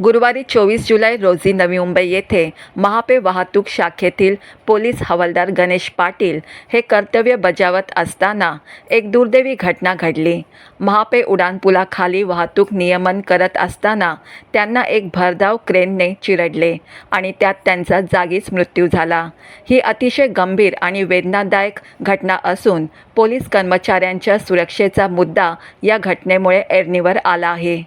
गुरुवारी 24 जुलै रोजी नवी मुंबई येथे महापे वाहतूक शाखेतील पोलीस हवालदार गणेश पाटील हे कर्तव्य बजावत असताना एक दुर्दैवी घटना घडली। महापे उड्डाणपुलाखाली वाहतूक नियमन करत असताना त्यांना एक भरधाव क्रेनने चिरडले आणि त्यात त्यांचा जागीच मृत्यू झाला। ही अतिशय गंभीर आणि वेदनादायक घटना असून पोलीस कर्मचाऱ्यांच्या सुरक्षेचा मुद्दा या घटनेमुळे ऐरणीवर आला आहे।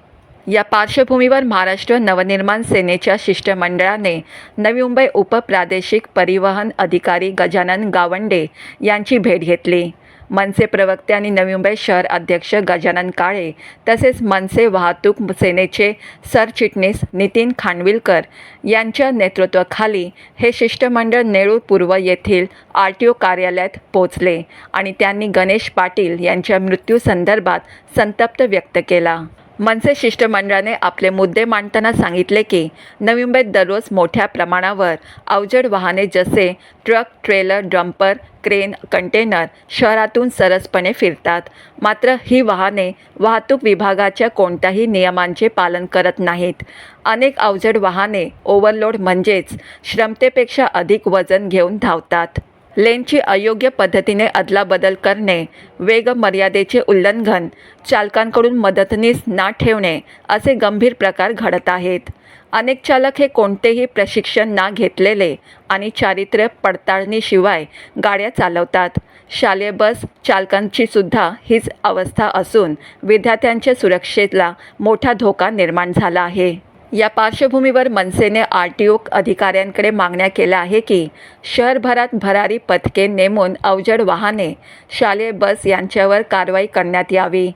या पार्श्वभूमीवर महाराष्ट्र नवनिर्माण सेनेच्या शिष्टमंडळाने नवी मुंबई उपप्रादेशिक परिवहन अधिकारी गजानन गावंडे यांची भेट घेतली। मनसे प्रवक्ते आणि नवी मुंबई शहर अध्यक्ष गजानन काळे तसेच मनसे वाहतूक सेनेचे सरचिटणीस नितीन खानविलकर यांच्या नेतृत्वाखाली हे शिष्टमंडळ नेरूळ पूर्व येथील RTO कार्यालयात पोहोचले आणि त्यांनी गणेश पाटील यांच्या मृत्यूसंदर्भात संताप व्यक्त केला। मनसे शिष्टमंडळाने आपले मुद्दे मांडताना सांगितले की नवी मुंबईत दररोज मोठ्या प्रमाणावर अवजड वाहने जसे truck, trailer, dumper, crane, container शहरातून सरसपणे फिरतात। मात्र ही वाहने वाहतूक विभागाच्या कोणत्याही नियमांचे पालन करत नाहीत। अनेक अवजड वाहने ओव्हरलोड म्हणजेच क्षमतेपेक्षा अधिक वजन घेऊन धावतात। लेनची अयोग्य पद्धतीने अदलाबदल करणे, वेग मर्यादेचे उल्लंघन, चालकांकडून मदतनीस ना ठेवणे असे गंभीर प्रकार घडत आहेत। अनेक चालक हे कोणतेही प्रशिक्षण ना घेतलेले आणि चारित्र्य पडताळणीशिवाय गाड्या चालवतात। शालेय बस चालकांची सुद्धा हीच अवस्था असून विद्यार्थ्यांच्या सुरक्षेला मोठा धोका निर्माण झाला आहे। या पार्श्वभूमीवर मनसेने RTO अधिकाऱ्यांकडे मागण्या केल्या आहे की शहरभरात भरारी पथके नेमून अवजड वाहने, शालेय बस यांच्यावर कारवाई करण्यात यावी।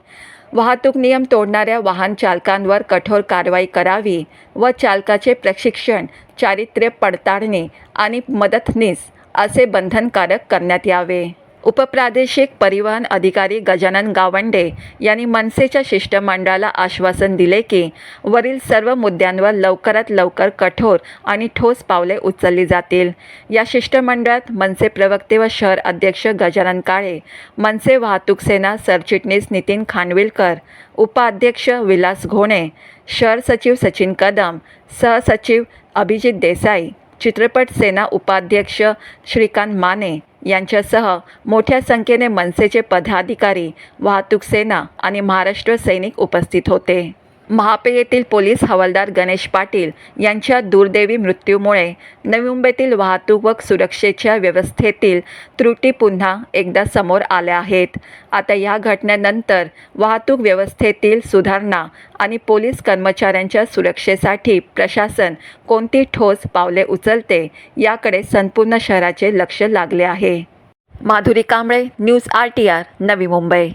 वाहतूक नियम तोडणाऱ्या वाहन चालकांवर कठोर कारवाई करावी व चालकाचे प्रशिक्षण, चारित्र्य पडताळणी आणि मदतनीस असे बंधनकारक करण्यात यावे। उपप्रादेशिक परिवहन अधिकारी गजानन गावंडे यांनी मनसेच्या शिष्टमंडळाला आश्वासन दिले की वरील सर्व मुद्द्यांवर लवकरात लवकर कठोर आणि ठोस पावले उचलली जातील। या शिष्टमंडळात मनसे प्रवक्ते व शहर अध्यक्ष गजानन काळे, मनसे वाहतूक सेना सरचिटणीस नितीन खानविलकर, उपाध्यक्ष विलास घोणे, शहर सचिव सचिन कदम, सहसचिव अभिजित देसाई, चित्रपट सेना उपाध्यक्ष श्रीकांत माने यांच्यासह मोठ्या संख्येने मनसेचे पदाधिकारी, वाहतूक सेना आणि महाराष्ट्र सैनिक उपस्थित होते। महापे येथील पोलीस हवालदार गणेश पाटील यांच्या दुर्दैवी मृत्यूमुळे नवी मुंबईतील वाहतूक व सुरक्षेच्या व्यवस्थेतील त्रुटी पुन्हा एकदा समोर आल्या आहेत। आता या घटनेनंतर वाहतूक व्यवस्थेतील सुधारणा आणि पोलीस कर्मचाऱ्यांच्या सुरक्षेसाठी प्रशासन कोणती ठोस पावले उचलते याकडे संपूर्ण शहराचे लक्ष लागले आहे। Madhuri Kamble, news RTR, Navi Mumbai.